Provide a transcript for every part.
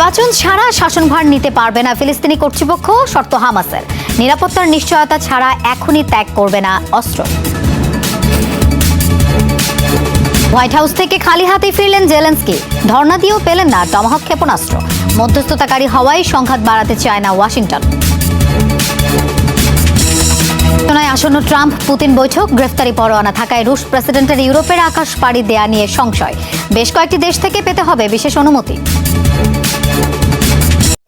নির্বাচন ছাড়া শাসনভার নিতে পারবে না ফিলিস্তিনি কর্তৃপক্ষ, শর্ত হামাসের। নিরাপত্তার নিশ্চয়তা ছাড়া এখনই ত্যাগ করবে না অস্ত্র। হোয়াইট হাউস থেকে খালি হাতে ফিরলেন জেলেনস্কি, ধর্ণা দিয়েও পেলেন না টমাহক ক্ষেপণাস্ত্র। মধ্যস্থতাকারী হওয়ায় সংঘাত বাড়াতে চায় না ওয়াশিংটন। আসন্ন ট্রাম্প পুতিন বৈঠক, গ্রেফতারি পরোয়ানা থাকায় রুশ প্রেসিডেন্টের ইউরোপের আকাশ পাড়ি দেয়া নিয়ে সংশয়। বেশ কয়েকটি দেশ থেকে পেতে হবে বিশেষ অনুমতি।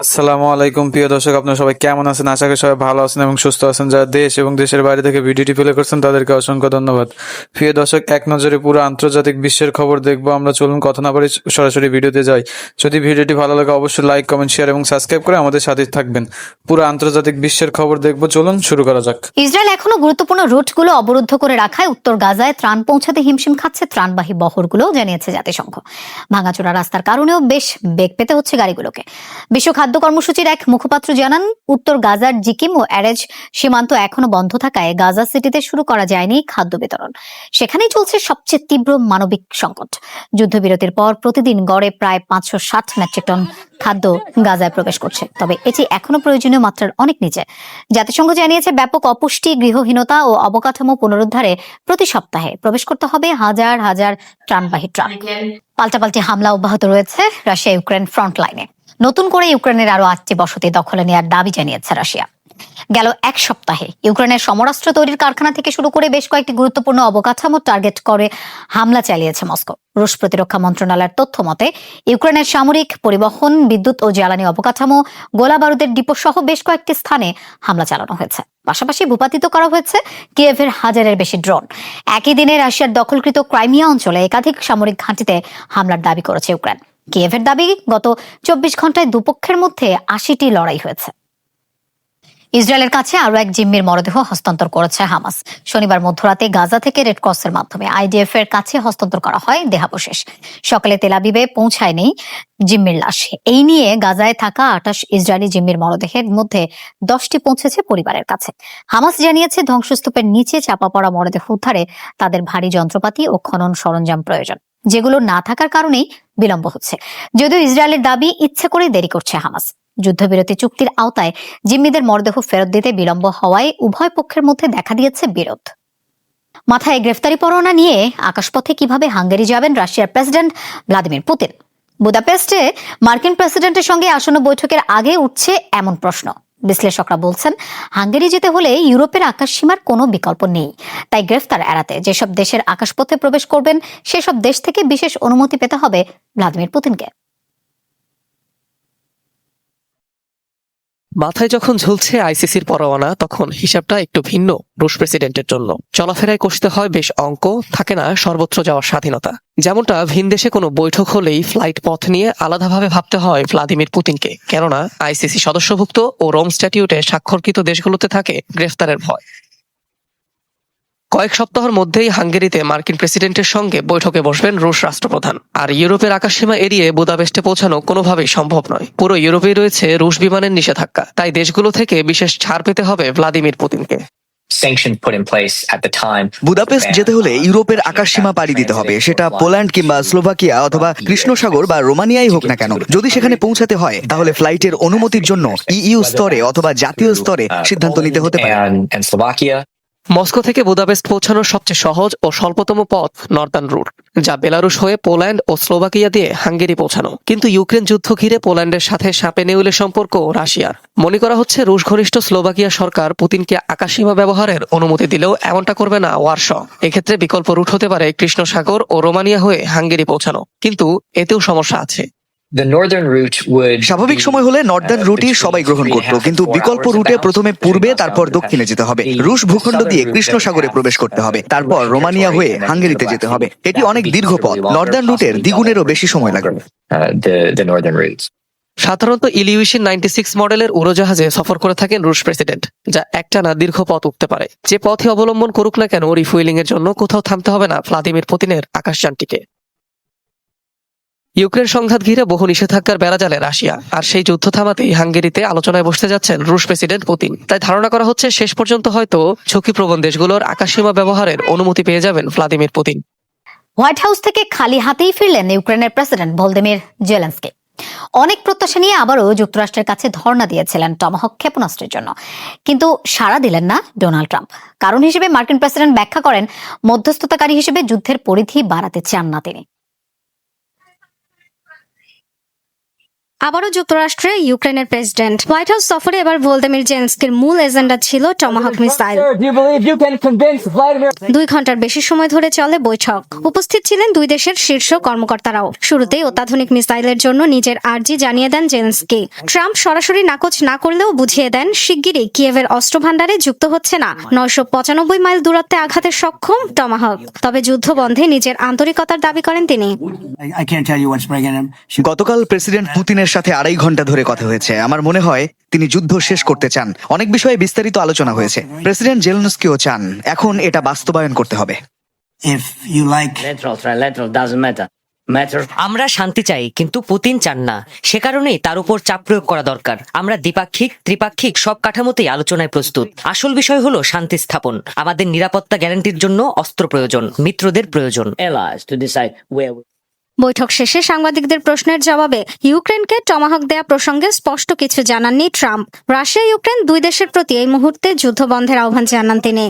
আসসালামু আলাইকুম প্রিয় দর্শক, আপনারা সবাই কেমন আছেন? আশা করি সবাই ভালো আছেন এবং সুস্থ আছেন। যারা দেশ এবং দেশের বাইরে থেকে ভিডিওটি প্লে করছেন তাদেরকে অসংখ্য ধন্যবাদ। প্রিয় দর্শক, এক নজরে পুরো আন্তর্জাতিক বিশ্বের খবর দেখবো আমরা। চলুন কথা না বলে সরাসরি ভিডিওতে যাই। যদি ভিডিওটি ভালো লাগে অবশ্যই লাইক, কমেন্ট, শেয়ার এবং সাবস্ক্রাইব করে আমাদের সাথে থাকবেন। পুরো আন্তর্জাতিক বিশ্বের খবর দেখবো, চলুন শুরু করা যাক। ইসরায়েল এখনো গুরুত্বপূর্ণ রুটগুলো অবরুদ্ধ করে রাখায় উত্তর গাজায় ত্রাণ পৌঁছাতে হিমশিম খাচ্ছে ত্রাণবাহী বহরগুলো, জানিয়েছে জাতিসংঘ। ভাঙাচোরা রাস্তার কারণেও বেশ বেগ পেতে হচ্ছে গাড়িগুলোকে। বিশ্ব খাদ্য কর্মসূচির এক মুখপাত্র জানান, উত্তর গাজার জিকিম ও এরেজ সীমান্ত এখনো বন্ধ থাকায় গাজা সিটিতে শুরু করা যায়নি খাদ্য বিতরণ। সেখানেই চলছে সবচেয়ে তীব্র মানবিক সংকট। যুদ্ধবিরতির পর প্রতিদিন গড়ে প্রায় 560 মেট্রিক টন খাদ্য গাজায় প্রবেশ করছে, তবে এটি এখনো প্রয়োজনীয় মাত্রার অনেক নিচে। জাতিসংঘ জানিয়েছে, ব্যাপক অপুষ্টি, গৃহহীনতা ও অবকাঠামো পুনরুদ্ধারে প্রতি সপ্তাহে প্রবেশ করতে হবে হাজার হাজার ত্রাণবাহী ট্রাক। পাল্টাপাল্টি হামলা অব্যাহত রয়েছে রাশিয়া ইউক্রেন ফ্রন্ট লাইনে। নতুন করে ইউক্রেনের আরো 8টি বসতি দখলে নেওয়ার দাবি জানিয়েছে রাশিয়া। গেল এক সপ্তাহে ইউক্রেনের সমরাস্ত্র তৈরির কারখানা থেকে শুরু করে বেশ কয়েকটি গুরুত্বপূর্ণ অবকাঠামো টার্গেট করে হামলা চালিয়েছে মস্কো। রুশ প্রতিরক্ষা মন্ত্রণালয়ের তথ্য মতে, ইউক্রেনের সামরিক, পরিবহন, বিদ্যুৎ ও জ্বালানি অবকাঠামো, গোলা বারুদের ডিপো সহ বেশ কয়েকটি স্থানে হামলা চালানো হয়েছে। পাশাপাশি ভূপাতিত করা হয়েছে কিয়েভের হাজারের বেশি ড্রোন। একই দিনে রাশিয়ার দখলকৃত ক্রাইমিয়া অঞ্চলে একাধিক সামরিক ঘাঁটিতে হামলার দাবি করেছে ইউক্রেন। কিয়েভের দাবি, গত 24 ঘন্টায় দুপক্ষের মধ্যে 80টি লড়াই হয়েছে। ইসরায়েলের কাছে আরো এক জিম্মির মরদেহ হস্তান্তর করেছে হামাস। শনিবার মধ্যরাতে গাজা থেকে রেড ক্রসের মাধ্যমে আইডিএফ এর কাছে হস্তান্তর করা হয় দেহাবশেষ। সকালে তেল আবিবে পৌঁছায়নি জিম্মির লাশ। এই নিয়ে গাজায় থাকা 28 ইসরায়েলি জিম্মির মরদেহের মধ্যে 10টি পৌঁছেছে পরিবারের কাছে। হামাস জানিয়েছে, ধ্বংসস্তূপের নিচে চাপা পড়া মরদেহ উদ্ধারে তাদের ভারী যন্ত্রপাতি ও খনন সরঞ্জাম প্রয়োজন, যেগুলো না থাকার কারণেই বিলম্ব হচ্ছে। যদিও ইসরায়েলের দাবি, ইচ্ছে করে দেরি করছে হামাস। যুদ্ধবিরতি চুক্তির আওতায় জিম্মিদের মরদেহ ফেরত দিতে বিলম্ব হওয়ায় উভয় পক্ষের মধ্যে দেখা দিয়েছে বিরোধ। মাথায় গ্রেফতারি পরোয়ানা নিয়ে আকাশপথে কিভাবে হাঙ্গেরি যাবেন রাশিয়ার প্রেসিডেন্ট ভ্লাদিমির পুতিন? বুদাপেস্টে মার্কিন প্রেসিডেন্টের সঙ্গে আসন্ন বৈঠকের আগে উঠছে এমন প্রশ্ন। বিশ্লেষকরা বলছেন, হাঙ্গেরি যেতে হলে ইউরোপের আকাশসীমার কোনো বিকল্প নেই। তাই গ্রেফতার এড়াতে যেসব দেশের আকাশপথে প্রবেশ করবেন সেসব দেশ থেকে বিশেষ অনুমতি পেতে হবে ভ্লাদিমির পুতিনকে। মাথায় যখন ঝুলছে আইসিসির পরোয়ানা, তখন হিসাবটা একটু ভিন্ন রুশ প্রেসিডেন্টের জন্য। চলাফেরায় কষতে হয় বেশ অঙ্ক, থাকে না সর্বত্র যাওয়ার স্বাধীনতা। যেমনটা ভিনদেশে কোনো বৈঠক হলেই ফ্লাইট পথ নিয়ে আলাদাভাবে ভাবতে হয় ভ্লাদিমির পুতিনকে, কেননা আইসিসি সদস্যভুক্ত ও রোম স্ট্যাটিউটে স্বাক্ষরকৃত দেশগুলোতে থাকে গ্রেফতারের ভয়। কয়েক সপ্তাহের মধ্যেই হাঙ্গেরিতে মার্কিন প্রেসিডেন্টের সঙ্গে বৈঠকে বসবেন রুশ রাষ্ট্রপ্রধান। আর ইউরোপের আকাশসীমা এড়িয়ে বুদাপেস্টে পৌঁছানো কোনোভাবেই সম্ভব নয়। পুরো ইউরোপেই রয়েছে রুশ বিমানের নিষেধাজ্ঞা। তাই দেশগুলো থেকে বিশেষ ছাড় পেতে হবে ভ্লাদিমির পুতিনকে। বুদাপেস্ট যেতে হলে ইউরোপের আকাশসীমা পাড়ি দিতে হবে, সেটা পোল্যান্ড কিংবা স্লোভাকিয়া অথবা কৃষ্ণসাগর বা রোমানিয়াই হোক না কেন। যদি সেখানে পৌঁছাতে হয় তাহলে ফ্লাইটের অনুমতির জন্য ইইউ স্তরে অথবা জাতীয় স্তরে সিদ্ধান্ত নিতে হতে পারে। মস্কো থেকে বুদাপেস্ট পৌঁছানোর সবচেয়ে সহজ ও স্বল্পতম পথ নর্দার্ন রুট, যা বেলারুশ হয়ে পোল্যান্ড ও স্লোভাকিয়া দিয়ে হাঙ্গেরি পৌঁছানো। কিন্তু ইউক্রেন যুদ্ধ ঘিরে পোল্যান্ডের সাথে সাপে নেউলে সম্পর্ক রাশিয়ার। মনে করা হচ্ছে, রুশ ঘনিষ্ঠ স্লোভাকিয়া সরকার পুতিনকে আকাশসীমা ব্যবহারের অনুমতি দিলেও এমনটা করবে না ওয়ারশ। এক্ষেত্রে বিকল্প রুট হতে পারে কৃষ্ণসাগর ও রোমানিয়া হয়ে হাঙ্গেরি পৌঁছানো, কিন্তু এতেও সমস্যা আছে। স্বাভাবিক সময় হলে নর্দার্ন রুটই সবাই গ্রহণ করত, কিন্তু বিকল্প রুটে প্রথমে পূর্বে তারপর দক্ষিণে যেতে হবে। রুশ ভূখণ্ড দিয়ে কৃষ্ণসাগরে প্রবেশ করতে হবে, তারপর রোমানিয়া হয়ে হাঙ্গেরিতে যেতে হবে। এটি অনেক দীর্ঘ পথ, নর্দার্ন রুটের দ্বিগুণেরও বেশি সময় লাগবে। সাধারণত ইলিউশন 96 মডেলের উড়োজাহাজে সফর করে থাকেন রুশ প্রেসিডেন্ট, যা একটানা দীর্ঘ পথ উঠতে পারে। যে পথে অবলম্বন করুক না কেন, রিফুয়েলিং এর জন্য কোথাও থামতে হবে না ভ্লাদিমির পুতিনের আকাশযানটিকে। ইউক্রেন সংঘাত ঘিরে বহু নিষেধাজ্ঞার বেড়াজালে রাশিয়া, আর সেই যুদ্ধ থামাতেই হাঙ্গেরিতে আলোচনায় বসতে যাচ্ছেন রুশ প্রেসিডেন্ট পুতিন। তাই ধারণা করা হচ্ছে, শেষ পর্যন্ত হয়তো ঝুঁকিপ্রবণ দেশগুলোর আকাশসীমা ব্যবহারের অনুমতি পেয়ে যাবেন ভ্লাদিমির পুতিন। হোয়াইট হাউস থেকে খালি হাতেই ফিরলেন ইউক্রেনের প্রেসিডেন্ট ভলোদিমির জেলেনস্কি। অনেক প্রত্যাশা নিয়ে আবারও যুক্তরাষ্ট্রের কাছে ধর্ণা দিয়েছিলেন টমাহক ক্ষেপণাস্ত্রের জন্য, কিন্তু সাড়া দিলেন না ডোনাল্ড ট্রাম্প। কারণ হিসেবে মার্কিন প্রেসিডেন্ট ব্যাখ্যা করেন, মধ্যস্থতাকারী হিসেবে যুদ্ধের পরিধি বাড়াতে চান না তিনি। আবারও যুক্তরাষ্ট্রে ইউক্রেনের প্রেসিডেন্ট। হোয়াইট হাউস সফরে এবার ভলোদিমির জেলেনস্কির মূল এজেন্ডা ছিল টমাহক মিসাইল। 2 ঘন্টার বেশি সময় ধরে চলে বৈঠক। উপস্থিত ছিলেন দুই দেশের শীর্ষ কর্মকর্তারাও। শুরুতেই অত্যাধুনিক মিসাইলের জন্য নিজের আর্জি জানিয়ে দেন জেলেনস্কি। ট্রাম্প সরাসরি নাকচ না করলেও বুঝিয়ে দেন শিগগিরই কিয়েভের অস্ত্র ভান্ডারে যুক্ত হচ্ছে না 995 মাইল দূরত্বে আঘাতে সক্ষম টমাহক। তবে যুদ্ধ বন্ধে নিজের আন্তরিকতার দাবি করেন তিনি। I can't tell you what's bringing him. গতকাল প্রেসিডেন্ট পুতিনের সাথে 2.5 ঘন্টা ধরে কথা হয়েছে। আমার মনে হয় তিনি যুদ্ধ শেষ করতে চান। অনেক বিষয়ে বিস্তারিত আলোচনা হয়েছে। প্রেসিডেন্ট জেলেনস্কিও চান, এখন এটা বাস্তবায়ন করতে হবে। If you like trilateral doesn't matter. আমরা শান্তি চাই, কিন্তু পুতিন চান না। সে কারণেই তার উপর চাপ প্রয়োগ করা দরকার। আমরা দ্বিপাক্ষিক, ত্রিপাক্ষিক সব কাঠামোতেই আলোচনায় প্রস্তুত। আসল বিষয় হলো শান্তি স্থাপন। আমাদের নিরাপত্তা গ্যারান্টির জন্য অস্ত্র প্রয়োজন, মিত্রদের প্রয়োজন। Allies to decide where we বৈঠক শেষে সাংবাদিকদের প্রশ্নের জবাবে ইউক্রেনকে টমাহক দেয়া প্রসঙ্গে স্পষ্ট কিছু জানাননি ট্রাম্প। রাশিয়া ইউক্রেন দুই দেশের প্রতি এই মুহূর্তে যুদ্ধ বন্ধের আহ্বান জানান তিনি।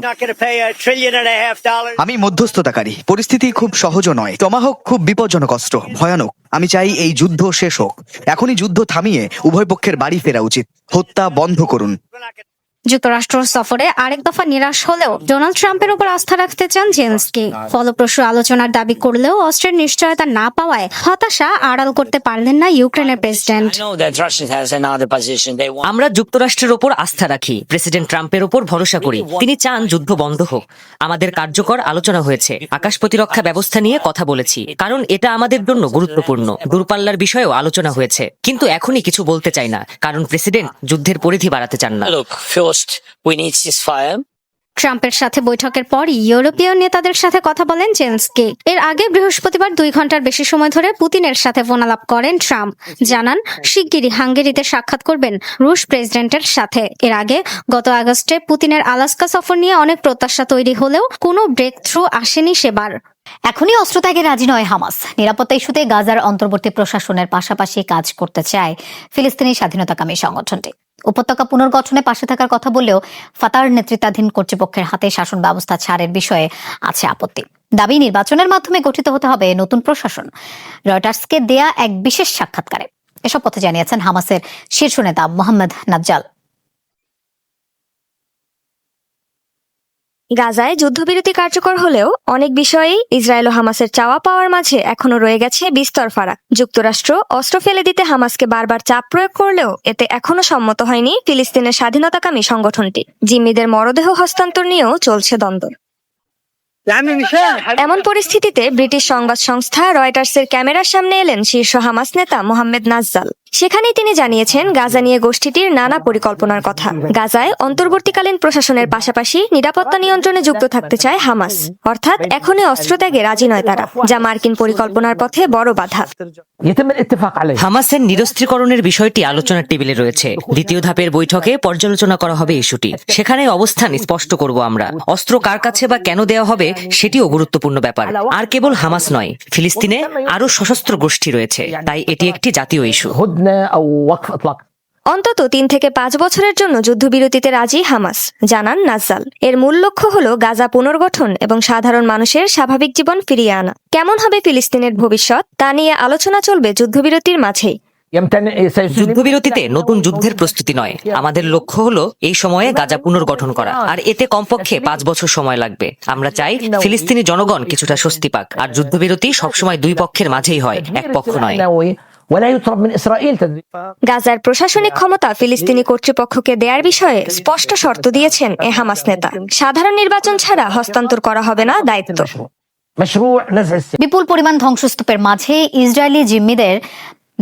আমি মধ্যস্থতাকারী। পরিস্থিতি খুব সহজও নয়। টমাহক খুব বিপজ্জনক অস্ত্র, ভয়ানক। আমি চাই এই যুদ্ধ শেষ হোক। এখনই যুদ্ধ থামিয়ে উভয় পক্ষের বাড়ি ফেরা উচিত। হত্যা বন্ধ করুন। যুক্তরাষ্ট্র সফরে আরেক দফা নিরাশ হলেও ডোনাল্ড ট্রাম্পের উপর আস্থা রাখতে চান জেলেনস্কি। ফলপ্রসূ আলোচনার দাবি করলেও অস্ত্রের নিশ্চয়তা না পাওয়ায় হতাশা আড়াল করতে পারলেন না ইউক্রেনের president. know that Russia has another position. They want আমরা যুক্তরাষ্ট্রের ওপর আস্থা রাখি, প্রেসিডেন্ট ট্রাম্পের ওপর ভরসা করি। তিনি চান যুদ্ধ বন্ধ হোক। আমাদের কার্যকর আলোচনা হয়েছে। আকাশ প্রতিরক্ষা ব্যবস্থা নিয়ে কথা বলেছি, কারণ এটা আমাদের জন্য গুরুত্বপূর্ণ। দূরপাল্লার বিষয়েও আলোচনা হয়েছে, কিন্তু এখনই কিছু বলতে চাই না, কারণ প্রেসিডেন্ট যুদ্ধের পরিধি বাড়াতে চান না। look, first we need ceasefire. ট্রাম্পের সাথে বৈঠকের পরই ইউরোপীয় নেতাদের সাথে কথা বলেন জেলেনস্কি। এর আগে বৃহস্পতিবার 2 ঘন্টার বেশি সময় ধরে পুতিনের সাথে ফোনালাপ করেন ট্রাম্প। জানান শিগগিরই হাঙ্গেরিতে সাক্ষাৎ করবেন রুশ প্রেসিডেন্টের সাথে। এর আগে গত আগস্টে পুতিনের আলাস্কা সফর নিয়ে অনেক প্রত্যাশা তৈরি হলেও কোনো ব্রেক থ্রু আসেনি সেবার। এখনই অস্ত্র ত্যাগে রাজি নয় হামাস। নিরাপত্তা ইস্যুতে গাজার অন্তর্বর্তী প্রশাসনের পাশাপাশি কাজ করতে চায় ফিলিস্তিনি স্বাধীনতাকামী সংগঠনটি। উপত্যকা পুনর্গঠনে পাশে থাকার কথা বললেও ফাতার নেতৃত্বাধীন কর্তৃপক্ষের হাতে শাসন ব্যবস্থা ছাড়ের বিষয়ে আছে আপত্তি। দাবি, নির্বাচনের মাধ্যমে গঠিত হতে হবে নতুন প্রশাসন। রয়টার্সকে দেয়া এক বিশেষ সাক্ষাৎকারে এসব কথা জানিয়েছেন হামাসের শীর্ষ নেতা মোহাম্মদ নাজ্জাল। গাজায় যুদ্ধবিরতি কার্যকর হলেও অনেক বিষয়েই ইসরায়েল ও হামাসের চাওয়া পাওয়ার মাঝে এখনো রয়ে গেছে বিস্তর ফারাক। যুক্তরাষ্ট্র অস্ত্র ফেলে দিতে হামাসকে বারবার চাপ প্রয়োগ করলেও এতে এখনো সম্মত হয়নি ফিলিস্তিনের স্বাধীনতাকামী সংগঠনটি। জিম্মিদের মরদেহ হস্তান্তর নিয়েও চলছে দ্বন্দ্ব। এমন পরিস্থিতিতে ব্রিটিশ সংবাদ সংস্থা রয়টার্সের ক্যামেরার সামনে এলেন শীর্ষ হামাস নেতা মোহাম্মদ নাজ্জাল। সেখানেই তিনি জানিয়েছেন গাজা নিয়ে গোষ্ঠীটির নানা পরিকল্পনার কথা। গাজায় অন্তর্বর্তীকালীন প্রশাসনের পাশাপাশি নিরাপত্তা নিয়ন্ত্রণে যুক্ত থাকতে চায় হামাস, অর্থাৎ এখনই অস্ত্র ত্যাগে রাজি নয় তারা, যা মার্কিন পরিকল্পনার পথে বড় বাধা। হামাসের নিরস্ত্রীকরণের বিষয়টি আলোচনার টেবিলে রয়েছে। দ্বিতীয় ধাপের বৈঠকে পর্যালোচনা করা হবে ইস্যুটি। সেখানে অবস্থান স্পষ্ট করব আমরা। অস্ত্র কার কাছে বা কেন দেওয়া হবে সেটিও গুরুত্বপূর্ণ ব্যাপার। আর কেবল হামাস নয়, ফিলিস্তিনে আরো সশস্ত্র গোষ্ঠী রয়েছে, তাই এটি একটি জাতীয় ইস্যু। অন্তত 3 থেকে 5 বছরের জন্য যুদ্ধবিরতিতে রাজি হামাস, জানান নাজ্জাল। এর মূল লক্ষ্য হলো গাজা পুনর্গঠন এবং সাধারণ মানুষের স্বাভাবিক জীবন ফিরিয়ে আনা। কেমন হবে ফিলিস্তিনের ভবিষ্যৎ তা নিয়ে আলোচনা চলবে যুদ্ধবিরতির মাঝেই। যুদ্ধবিরতিতে নতুন যুদ্ধের প্রস্তুতি নয়, আমাদের লক্ষ্য হলো এই সময়ে গাজা পুনর্গঠন করা, আর এতে কমপক্ষে 5 বছর সময় লাগবে। আমরা চাই ফিলিস্তিনি জনগণ কিছুটা স্বস্তি পাক, আর যুদ্ধবিরতি সবসময় 2 পক্ষের মাঝেই হয়, এক পক্ষ নয়। গাজার প্রশাসনিক ক্ষমতা ফিলিস্তিনি কর্তৃপক্ষকে দেয়ার বিষয়ে স্পষ্ট শর্ত দিয়েছেন এ হামাস নেতা। সাধারণ নির্বাচন ছাড়া হস্তান্তর করা হবে না দায়িত্ব। বিপুল পরিমাণ ধ্বংসস্তূপের মাঝে ইসরায়েলি জিম্মিদের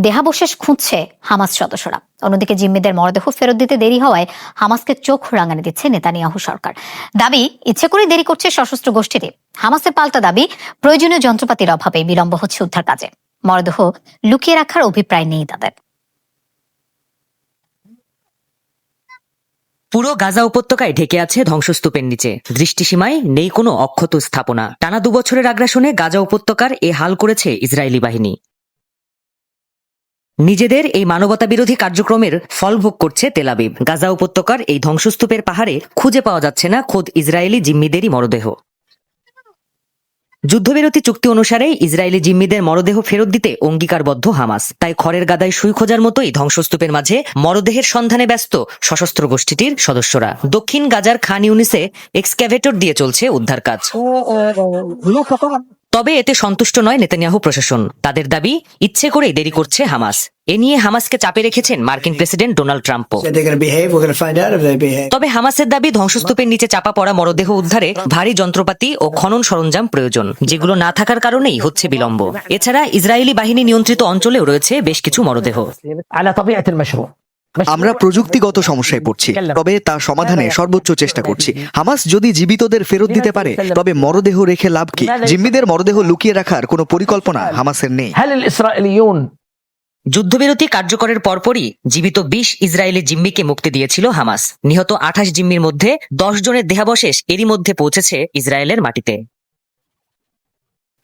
দেহাবশেষ খুঁজছে হামাস সদস্যরা। অন্যদিকে জিম্মিদের মরদেহ ফেরত দিতে দেরি হওয়ায় হামাসকে চোখ রাঙানি দিচ্ছে নেতানিয়াহু সরকার। দাবি, ইচ্ছে করে দেরি করছে সশস্ত্র গোষ্ঠীটি। হামাসের পাল্টা দাবি, প্রয়োজনীয় যন্ত্রপাতির অভাবে বিলম্ব হচ্ছে উদ্ধার কাজে। মরদেহ লুকিয়ে রাখার অভিপ্রায় নেই তাদের। পুরো গাজা উপত্যকায় ঢেকে আছে ধ্বংসস্তূপের নিচে। দৃষ্টিসীমায় নেই কোনো অক্ষত স্থাপনা। টানা 2 বছরের আগ্রাসনে গাজা উপত্যকার এ হাল করেছে ইসরায়েলি বাহিনী। নিজেদের এই মানবতা বিরোধী কার্যক্রমের ফল ভোগ করছে তেল আবিব। গাজা উপত্যকার এই ধ্বংসস্তূপের পাহাড়ে খুঁজে পাওয়া যাচ্ছে না খোদ ইসরায়েলি জিম্মিদেরই মরদেহ। যুদ্ধবিরতি চুক্তি অনুসারে ইসরায়েলি জিম্মিদের মরদেহ ফেরত দিতে অঙ্গীকারবদ্ধ হামাস। তাই খড়ের গাদায় সুই খোঁজার মতোই ধ্বংসস্তূপের মাঝে মরদেহের সন্ধানে ব্যস্ত সশস্ত্র গোষ্ঠীটির সদস্যরা। দক্ষিণ গাজার খান ইউনিসে এক্সক্যাভেটর দিয়ে চলছে উদ্ধার কাজ। তবে এতে সন্তুষ্ট নয় নেতানিয়াহু প্রশাসন। তাদের দাবি, ইচ্ছে করেই দেরি করছে হামাস। এ নিয়ে হামাসকে চাপে রেখেছেন মার্কিন প্রেসিডেন্ট ডোনাল্ড ট্রাম্পও। Said they're going to behave. We're going to find out if they behave. তবে হামাসের দাবি, ধ্বংসস্তূপের নিচে চাপা পড়া মরদেহ উদ্ধারে ভারী যন্ত্রপাতি ও খনন সরঞ্জাম প্রয়োজন, যেগুলো না থাকার কারণেই হচ্ছে বিলম্ব। এছাড়া ইসরায়েলি বাহিনী নিয়ন্ত্রিত অঞ্চলেও রয়েছে বেশ কিছু মরদেহ। আমরা প্রযুক্তিগত সমস্যায় পড়ছি, তবে তা সমাধানে সর্বোচ্চ চেষ্টা করছি। হামাস যদি জীবিতদের ফেরত দিতে পারে, তবে মরদেহ রেখে লাভ কি? জিম্মিদের মরদেহ লুকিয়ে রাখার কোনো পরিকল্পনা হামাসের নেই। যুদ্ধবিরতি কার্যকরের পরপরই জীবিত 20 ইসরায়েলি জিম্মিকে মুক্তি দিয়েছিল হামাস। নিহত 28 জিম্মির মধ্যে 10 জনের দেহাবশেষ এরই মধ্যে পৌঁছেছে ইসরায়েলের মাটিতে।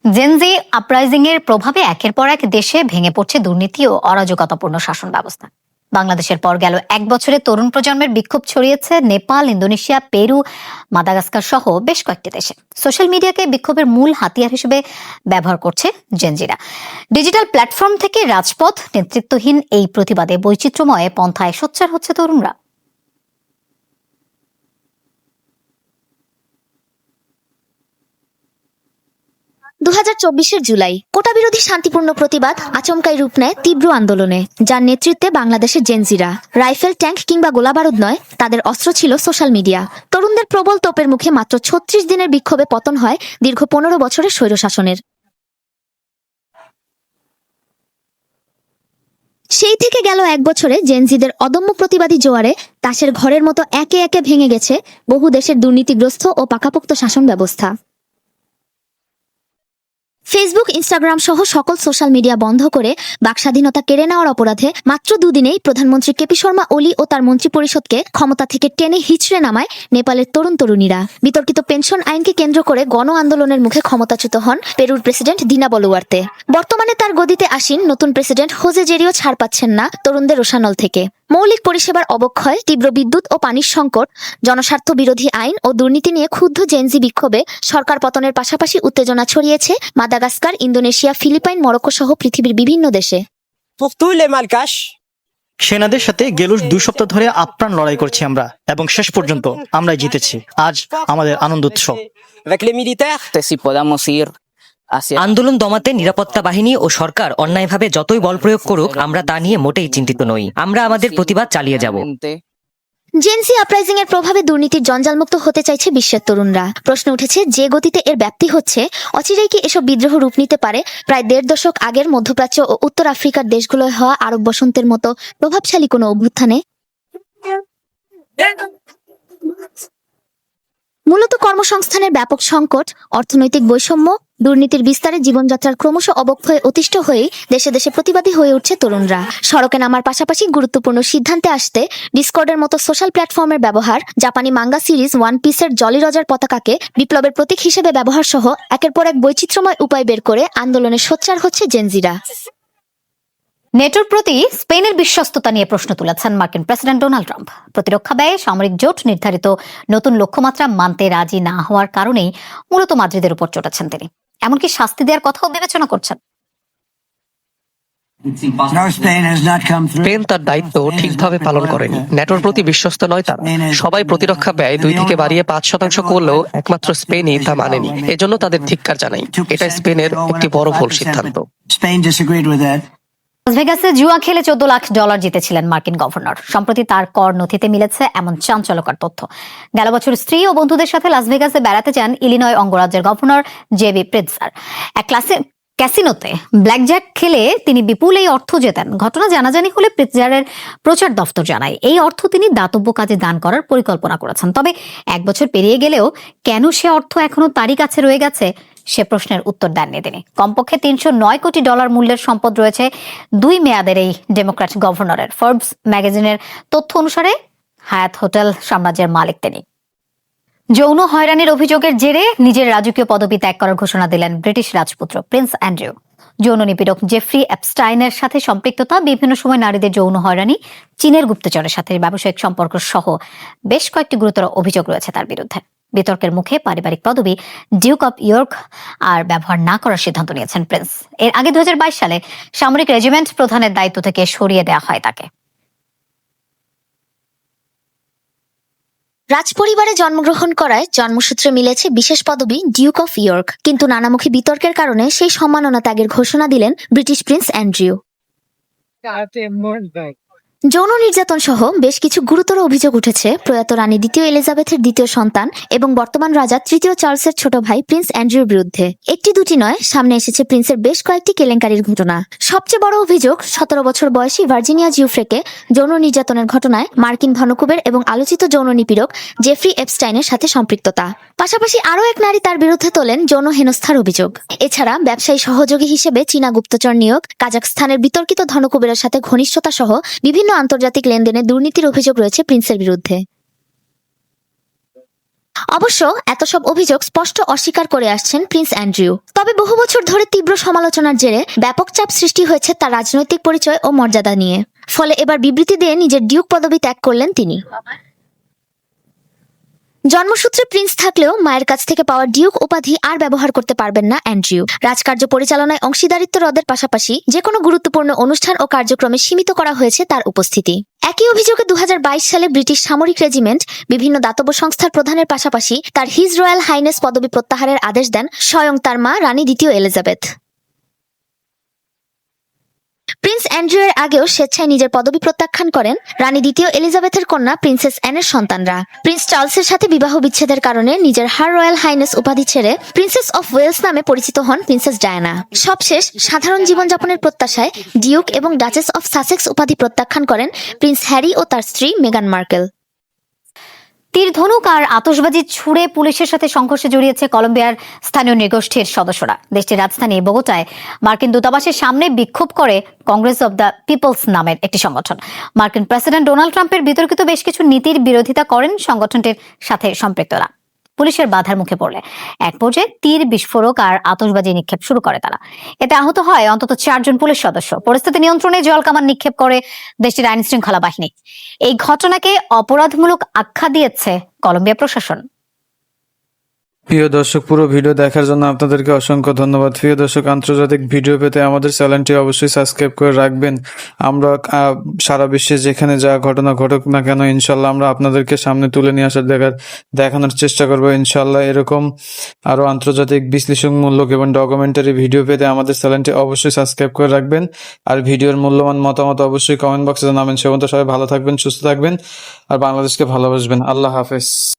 জেনজি আপরাইজিং এর প্রভাবে একের পর এক দেশে ভেঙে পড়ছে দুর্নীতি ও অরাজকতাপূর্ণ শাসন ব্যবস্থা। বাংলাদেশের পর গেল এক বছরে তরুণ প্রজন্মের বিক্ষোভ ছড়িয়েছে নেপাল, ইন্দোনেশিয়া, পেরু, মাদাগাস্কার সহ বেশ কয়েকটি দেশে। সোশ্যাল মিডিয়াকে বিক্ষোভের মূল হাতিয়ার হিসেবে ব্যবহার করছে জেনজিরা। ডিজিটাল প্ল্যাটফর্ম থেকে রাজপথ নেতৃত্বহীন এই প্রতিবাদে বৈচিত্র্যময় পন্থায় সোচ্চার হচ্ছে তরুণরা। 2024 জুলাই কোটা বিরোধী শান্তিপূর্ণ প্রতিবাদ আচমকাই রূপ নেয় তীব্র আন্দোলনে, যার নেতৃত্বে বাংলাদেশের জেনজিরা। রাইফেল, ট্যাঙ্ক কিংবা গোলাবারুদ নয়, তাদের অস্ত্র ছিল সোশ্যাল মিডিয়া। তরুণদের প্রবল তোপের মুখে মাত্র 36 দিনের বিক্ষোভে পতন হয় দীর্ঘ 15 বছরের স্বৈরশাসনের। সেই থেকে গেল এক বছরে জেনজিদের অদম্য প্রতিবাদী জোয়ারে তাসের ঘরের মতো একে একে ভেঙে গেছে বহু দেশের দুর্নীতিগ্রস্ত ও পাকাপোক্ত শাসন ব্যবস্থা। ফেসবুক, ইনস্টাগ্রাম সহ সকল সোশ্যাল মিডিয়া বন্ধ করে বাকস্বাধীনতা কেড়ে নেওয়ার অপরাধে মাত্র দুদিনেই প্রধানমন্ত্রী কেপি শর্মা ওলি ও তার মন্ত্রিপরিষদকে ক্ষমতা থেকে টেনে হিচড়ে নামায় নেপালের তরুণ তরুণীরা। বিতর্কিত পেনশন আইনকে কেন্দ্র করে গণ আন্দোলনের মুখে ক্ষমতাচ্যুত হন পেরুর প্রেসিডেন্ট দিনা বলুয়ার্তে। বর্তমানে তার গদিতে আসীন নতুন প্রেসিডেন্ট হোজে জেরিও ছাড় পাচ্ছেন না তরুণদের রোষানল থেকে। মৌলিক পরিষেবার অবক্ষয়, তীব্র বিদ্যুৎ ও পানির সংকট, জনস্বার্থ বিরোধী আইন ও দুর্নীতি নিয়ে ক্ষুব্ধ জেনজি বিক্ষোভে সরকার পতনের পাশাপাশি উত্তেজনা ছড়িয়েছে মাদাগাস্কার, ইন্দোনেশিয়া, ফিলিপাইন, মরক্কো সহ পৃথিবীর বিভিন্ন দেশে। সেনাদের সাথে গেল 2 সপ্তাহ ধরে আপ্রাণ লড়াই করছি আমরা, এবং শেষ পর্যন্ত আমরাই জিতেছি। আজ আমাদের আনন্দ উৎসব। আন্দোলন দমাতে নিরাপত্তা বাহিনী ও সরকার অন্যায়ভাবে যতই বল প্রয়োগ করুক, আমরা তা নিয়ে মোটেই চিন্তিত নই। আমরা আমাদের প্রতিবাদ চালিয়ে যাব। জেনজি আপরাইজিং এর প্রভাবে দুর্নীতির জঞ্জালমুক্ত হতে চাইছে বিশ্বের তরুণরা। প্রশ্ন উঠেছে, যে গতিতে এর ব্যাপ্তি হচ্ছে, অচিরেই কি এসব বিদ্রোহ রূপ নিতে পারে প্রায় 1.5 দশক আগের মধ্যপ্রাচ্য ও উত্তর আফ্রিকার দেশগুলোয় হওয়া আরব বসন্তের মতো প্রভাবশালী কোনো অভ্যুত্থানে? মূলত কর্মসংস্থানের ব্যাপক সংকট, অর্থনৈতিক বৈষম্য, দুর্নীতির বিস্তারে জীবনযাত্রার ক্রমশ অবক্ষয়ে অতিষ্ঠ হয়েই দেশে দেশে প্রতিবাদী হয়ে উঠছে তরুণরা। সড়কে নামার পাশাপাশি গুরুত্বপূর্ণ সিদ্ধান্তে আসতে ডিসকর্ডের মতো সোশ্যাল প্ল্যাটফর্মের ব্যবহার, জাপানি মাঙ্গা সিরিজ ওয়ান পিসের জলি রজার পতাকাকে বিপ্লবের প্রতীক হিসেবে ব্যবহার সহ একের পর এক বৈচিত্র্যময় উপায় বের করে আন্দোলনে সোচ্চার হচ্ছে জেনজিরা। নেটোর প্রতি স্পেনের বিশ্বস্ততা নিয়ে প্রশ্ন তুলেছেন মার্কিন প্রেসিডেন্ট ডোনাল্ড ট্রাম্প। প্রতিরক্ষা ব্যয়ে সামরিক জোট নির্ধারিত নতুন লক্ষ্যমাত্রা মানতে রাজি না হওয়ার কারণেই মূলত মাদ্রিদের উপর চটেছেন তিনি। এমনকি শাস্তি দেওয়ার কথাও বিবেচনা করছেন। স্পেন তার দায়িত্ব ঠিকভাবে পালন করেনি। ন্যাটোর প্রতি বিশ্বস্ত নয় তারা। সবাই প্রতিরক্ষা ব্যয় 2 থেকে বাড়িয়ে 5% করলেও একমাত্র স্পেনই তা মানেনি। এজন্য তাদের ধিক্কার জানাই। এটা স্পেনের একটি বড় ভুল সিদ্ধান্ত। লাস ভেগাসে জুয়া খেলে $14 লাখ জিতেছিলেন মার্কিন গভর্নর। সম্প্রতি তার কর নথিতে মিলেছে এমন চাঞ্চল্যকর তথ্য। গেল বছর স্ত্রী ও বন্ধুদের সাথে লাস ভেগাসে বেড়াতে যান ইলিনয় অঙ্গরাজ্যের গভর্নর জেবি প্রিটজার। এক ক্যাসিনোতে ব্ল্যাকজ্যাক খেলে তিনি বিপুল এই অর্থ জেতেন। ঘটনা জানাজানি হলে প্রিটজারের প্রচার দফতর জানায় এই অর্থ তিনি দাতব্য কাজে দান করার পরিকল্পনা করেছেন। তবে 1 বছর পেরিয়ে গেলেও কেন সে অর্থ এখনো তারই কাছে রয়ে গেছে, সে প্রশ্নের উত্তর দেননি তিনি। কমপক্ষে $309 কোটি মূল্যের সম্পদ রয়েছে 2 মেয়াদের এই ডেমোক্র্যাট গভর্নরের। ফোর্বস ম্যাগাজিনের তথ্য অনুসারে হায়াত হোটেল সাম্রাজ্যের মালিক তিনি। যৌন হয়রানির অভিযোগের জেরে নিজের রাজকীয় পদবি ত্যাগ করার ঘোষণা দিলেন ব্রিটিশ রাজপুত্র প্রিন্স অ্যান্ড্রিউ। যৌন নিপীড়ক জেফ্রি এপস্টাইনের সাথে সম্পৃক্ততা, বিভিন্ন সময় নারীদের যৌন হয়রানি, চীনের গুপ্তচরের সাথে ব্যবসায়িক সম্পর্ক সহ বেশ কয়েকটি গুরুতর অভিযোগ রয়েছে তার বিরুদ্ধে। বিতর্কের মুখে পারিবারিক পদবি ডিউক অব ইয়র্ক আর ব্যবহার না করার সিদ্ধান্ত নিয়েছেন প্রিন্স। এর আগে 2022 সালে সামরিক রেজিমেন্ট প্রধানের দায়িত্ব থেকে সরিয়ে দেওয়া হয় তাকে। রাজপরিবারে জন্মগ্রহণ করায় জন্মসূত্রে মিলেছে বিশেষ পদবি ডিউক অফ ইয়র্ক, কিন্তু নানামুখী বিতর্কের কারণে সেই সম্মাননা ত্যাগের ঘোষণা দিলেন ব্রিটিশ প্রিন্স অ্যান্ড্রিউ। যৌন নির্যাতন সহ বেশ কিছু গুরুতর অভিযোগ উঠেছে প্রয়াত রানী দ্বিতীয় এলিজাবেথের দ্বিতীয় সন্তান এবং বর্তমান রাজা তৃতীয় চার্লসের ছোট ভাই প্রিন্স অ্যান্ড্রিউর বিরুদ্ধে। একটি দুটি নয়, সামনে এসেছে প্রিন্সের বেশ কয়েকটি কেলেঙ্কারির ঘটনা। সবচেয়ে বড় অভিযোগ 17 বছর বয়সী ভার্জিনিয়া জিউফ্রেকে যৌন নির্যাতনের ঘটনায় মার্কিন ধনকুবের এবং আলোচিত যৌন নিপীড়ক জেফ্রি এপস্টাইনের সাথে সম্পৃক্ততা। পাশাপাশি আরও এক নারী তার বিরুদ্ধে তোলেন যৌন হেনস্থার অভিযোগ। এছাড়া ব্যবসায়ী সহযোগী হিসেবে চীনা গুপ্তচর নিয়োগ, কাজাখস্তানের বিতর্কিত ধনকুবেরের সাথে ঘনিষ্ঠতা সহ বিভিন্ন আন্তর্জাতিক লেনদেনে দুর্নীতির অভিযোগ রয়েছে প্রিন্সের বিরুদ্ধে। অবশ্য এত সব অভিযোগ স্পষ্ট অস্বীকার করে আসছেন প্রিন্স অ্যান্ড্রিউ। তবে বহু বছর ধরে তীব্র সমালোচনার জেরে ব্যাপক চাপ সৃষ্টি হয়েছে তার রাজনৈতিক পরিচয় ও মর্যাদা নিয়ে। ফলে এবার বিবৃতি দিয়ে নিজের ডিউক পদবি ত্যাগ করলেন তিনি। জন্মসূত্রে প্রিন্স থাকলেও মায়ের কাছ থেকে পাওয়া ডিউক উপাধি আর ব্যবহার করতে পারবেন না অ্যান্ড্রিউ। রাজকার্য পরিচালনায় অংশীদারিত্ব রদের পাশাপাশি যে কোনো গুরুত্বপূর্ণ অনুষ্ঠান ও কার্যক্রমে সীমিত করা হয়েছে তার উপস্থিতি। একই অভিযোগে 2022 সালে ব্রিটিশ সামরিক রেজিমেন্ট বিভিন্ন দাতব্য সংস্থার প্রধানের পাশাপাশি তার হিজ রয়্যাল হাইনেস পদবি প্রত্যাহারের আদেশ দেন স্বয়ং তার মা রানী দ্বিতীয় এলিজাবেথ। প্রিন্স অ্যান্ড্রিউ এর আগেও স্বেচ্ছায় নিজের পদবি প্রত্যাখ্যান করেন রানী দ্বিতীয় এলিজাবেথের কন্যা প্রিন্সেস অ্যানের সন্তানরা। প্রিন্স চার্লসের সাথে বিবাহ বিচ্ছেদের কারণে নিজের হার রয়্যাল হাইনেস উপাধি ছেড়ে প্রিন্সেস অফ ওয়েলস নামে পরিচিত হন প্রিন্সেস ডায়ানা। সবশেষ সাধারণ জীবনযাপনের প্রত্যাশায় ডিউক এবং ডাচেস অফ সাসেক্স উপাধি প্রত্যাখ্যান করেন প্রিন্স হ্যারি ও তার স্ত্রী মেগান মার্কেল। তীর ধনুক আর আতশবাজি ছুড়ে পুলিশের সাথে সংঘর্ষে জড়িয়েছে কলম্বিয়ার স্থানীয় নৃগোষ্ঠীর সদস্যরা। দেশটির রাজধানী বোগোটায় মার্কিন দূতাবাসের সামনে বিক্ষোভ করে কংগ্রেস অব দ্য পিপলস নামের একটি সংগঠন। মার্কিন প্রেসিডেন্ট ডোনাল্ড ট্রাম্পের বিতর্কিত বেশ কিছু নীতির বিরোধিতা করেন সংগঠনটির সাথে সম্পৃক্তরা। পুলিশের বাধার মুখে পড়লে এক পর্যায়ে তীর বিস্ফোরক আর আতশবাজি নিক্ষেপ শুরু করে তারা। এতে আহত হয় অন্তত 4 জন পুলিশ সদস্য। পরিস্থিতি নিয়ন্ত্রণে জলকামান নিক্ষেপ করে দেশটির আইন শৃঙ্খলা বাহিনী। এই ঘটনাকে অপরাধমূলক আখ্যা দিয়েছে কলম্বিয়া প্রশাসন। প্রিয় দর্শক, পুরো ভিডিও দেখার জন্য আপনাদেরকে অসংখ্য ধন্যবাদ। প্রিয় দর্শক, আন্তর্জাতিক ভিডিও পেতে আমাদের চ্যানেলটি অবশ্যই সাবস্ক্রাইব করে রাখবেন। আমরা সারা বিশ্বে যেখানে যা ঘটনা ঘটুক না কেন, ইনশাল্লাহ আমরা আপনাদেরকে সামনে তুলে নিয়ে আসার দেখানোর চেষ্টা করবো। ইনশাল্লাহ এরকম আরো আন্তর্জাতিক বিশ্লেষণমূলক এবং ডকুমেন্টারি ভিডিও পেতে আমাদের চ্যানেলটি অবশ্যই সাবস্ক্রাইব করে রাখবেন। আর ভিডিওর মূল্যবান মতামত অবশ্যই কমেন্ট বক্সে জানাবেন। সে পর্যন্ত সবাই ভালো থাকবেন, সুস্থ থাকবেন আর বাংলাদেশকে ভালোবাসবেন। আল্লাহ হাফেজ।